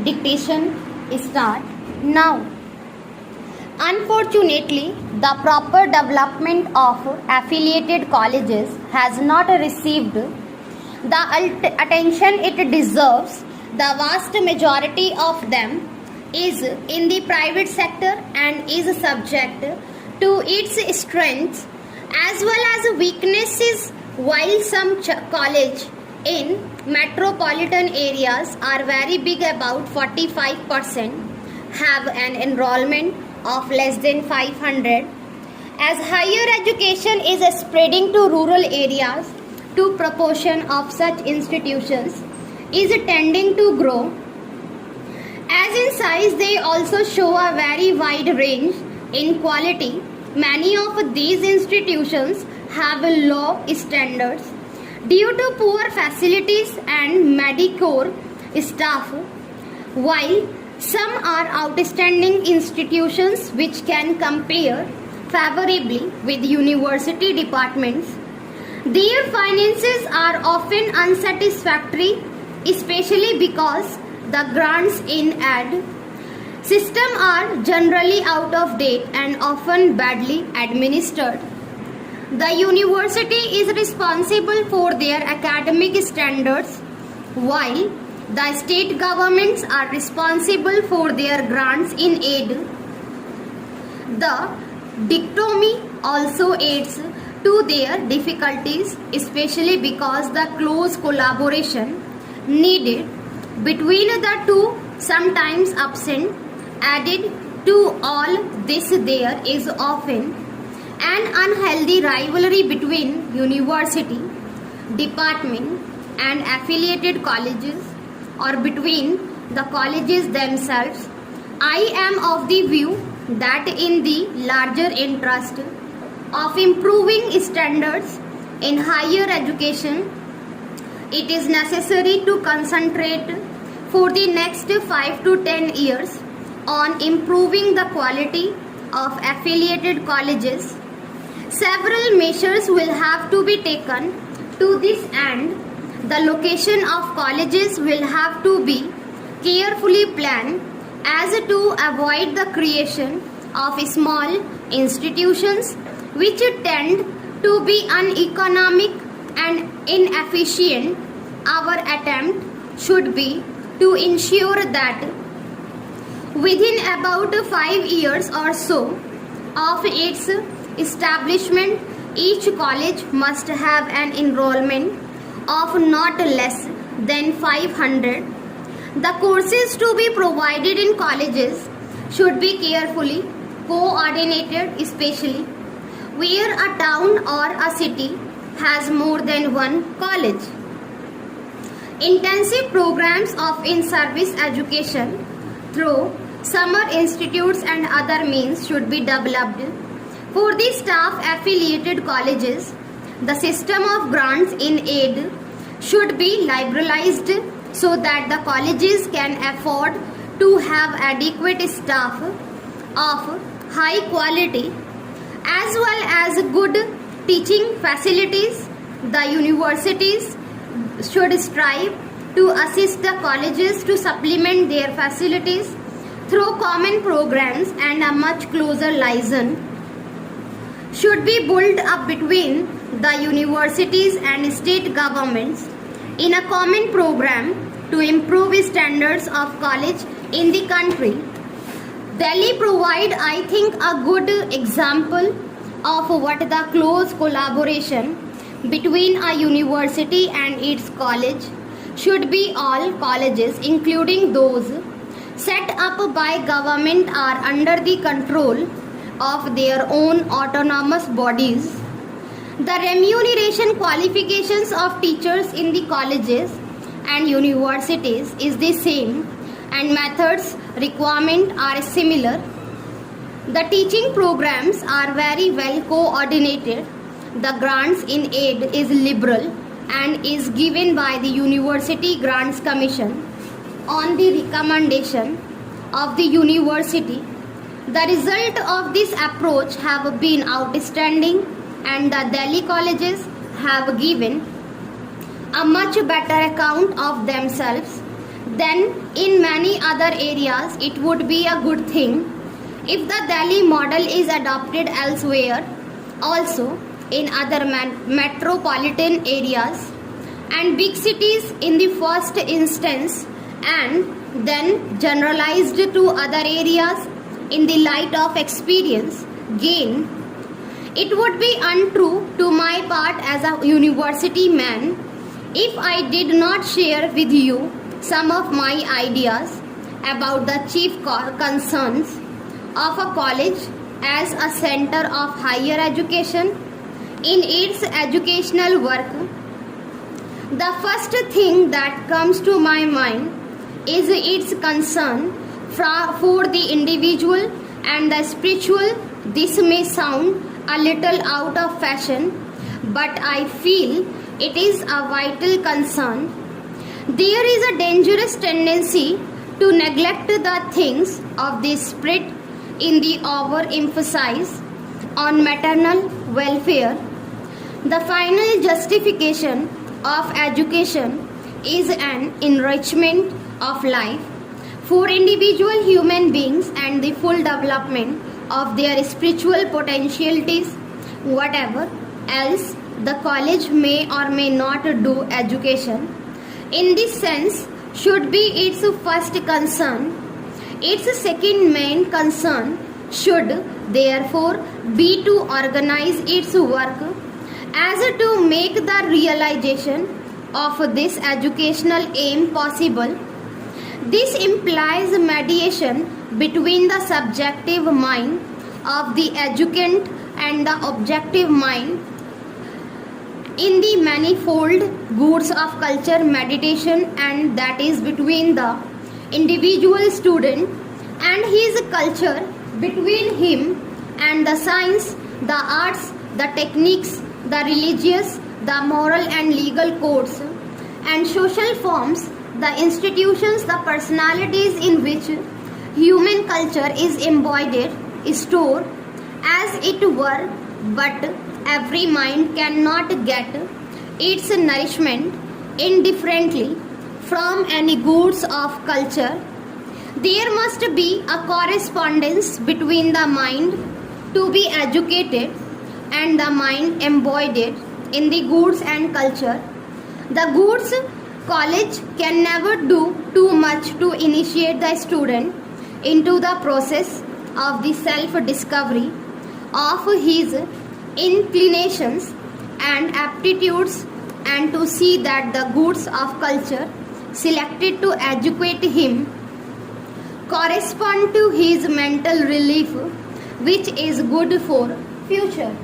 Dictation start now. Unfortunately, the proper development of affiliated colleges has not received the attention it deserves. The vast majority of them is in the private sector and is subject to its strengths as well as weaknesses, while some college in metropolitan areas are very big, about 45% have an enrollment of less than 500. As higher education is spreading to rural areas, to proportion of such institutions is tending to grow. As in size, they also show a very wide range in quality. Many of these institutions have low standards due to poor facilities and mediocre staff, while some are outstanding institutions which can compare favorably with university departments. Their finances are often unsatisfactory, especially because the grants in aid system are generally out of date and often badly administered. The university is responsible for their academic standards, while the state governments are responsible for their grants in aid. The dichotomy also adds to their difficulties, especially because the close collaboration needed between the two sometimes absent. Added to all this, there is often an unhealthy rivalry between university, department and affiliated colleges, or between the colleges themselves. I am of the view that in the larger interest of improving standards in higher education, it is necessary to concentrate for the next 5 to 10 years on improving the quality of affiliated colleges. Several measures will have to be taken to this end. The location of colleges will have to be carefully planned as to avoid the creation of small institutions which tend to be uneconomic and inefficient. Our attempt should be to ensure that within about 5 years or so of its establishment, each college must have an enrollment of not less than 500. The courses to be provided in colleges should be carefully coordinated, especially where a town or a city has more than one college. Intensive programs of in-service education through summer institutes and other means should be developed. For the staff affiliated colleges, the system of grants in aid should be liberalized so that the colleges can afford to have adequate staff of high quality as well as good teaching facilities. The universities should strive to assist the colleges to supplement their facilities through common programs, and a much closer liaison should be built up between the universities and state governments in a common program to improve standards of college in the country. Delhi provide, I think, a good example of what the close collaboration between a university and its college should be. All colleges, including those set up by government, are under the control of their own autonomous bodies. The remuneration qualifications of teachers in the colleges and universities is the same, and methods requirement are similar. The teaching programs are very well coordinated. The grants in aid is liberal and is given by the University Grants Commission on the recommendation of the university. The result of this approach have been outstanding, and the Delhi colleges have given a much better account of themselves then in many other areas it would be a good thing if the Delhi model is adopted elsewhere, also in other metropolitan areas and big cities in the first instance, and then generalized to other areas in the light of experience gain. It would be untrue to my part as a university man if I did not share with you some of my ideas about the chief concerns of a college as a center of higher education in its educational work. The first thing that comes to my mind is its concern for the individual and the spiritual. This may sound a little out of fashion, but I feel it is a vital concern. There is a dangerous tendency to neglect the things of the spirit in the overemphasis on maternal welfare. The final justification of education is an enrichment of life for individual human beings and the full development of their spiritual potentialities. Whatever else the college may or may not do, education in this sense should be its first concern. Its second main concern should therefore be to organize its work as to make the realization of this educational aim possible. This implies mediation between the subjective mind of the educand and the objective mind in the manifold goods of culture meditation, and that is between the individual student and his culture, between him and the science, the arts, the techniques, the religious, the moral and legal codes and social forms, the institutions, the personalities in which human culture is embodied, stored as it were, but every mind cannot get its nourishment indifferently from any goods of culture. There must be a correspondence between the mind to be educated and the mind embodied in the goods and culture. The goods college can never do too much to initiate the student into the process of the self-discovery of his inclinations and aptitudes, and to see that the goods of culture selected to educate him correspond to his mental relief, which is good for future.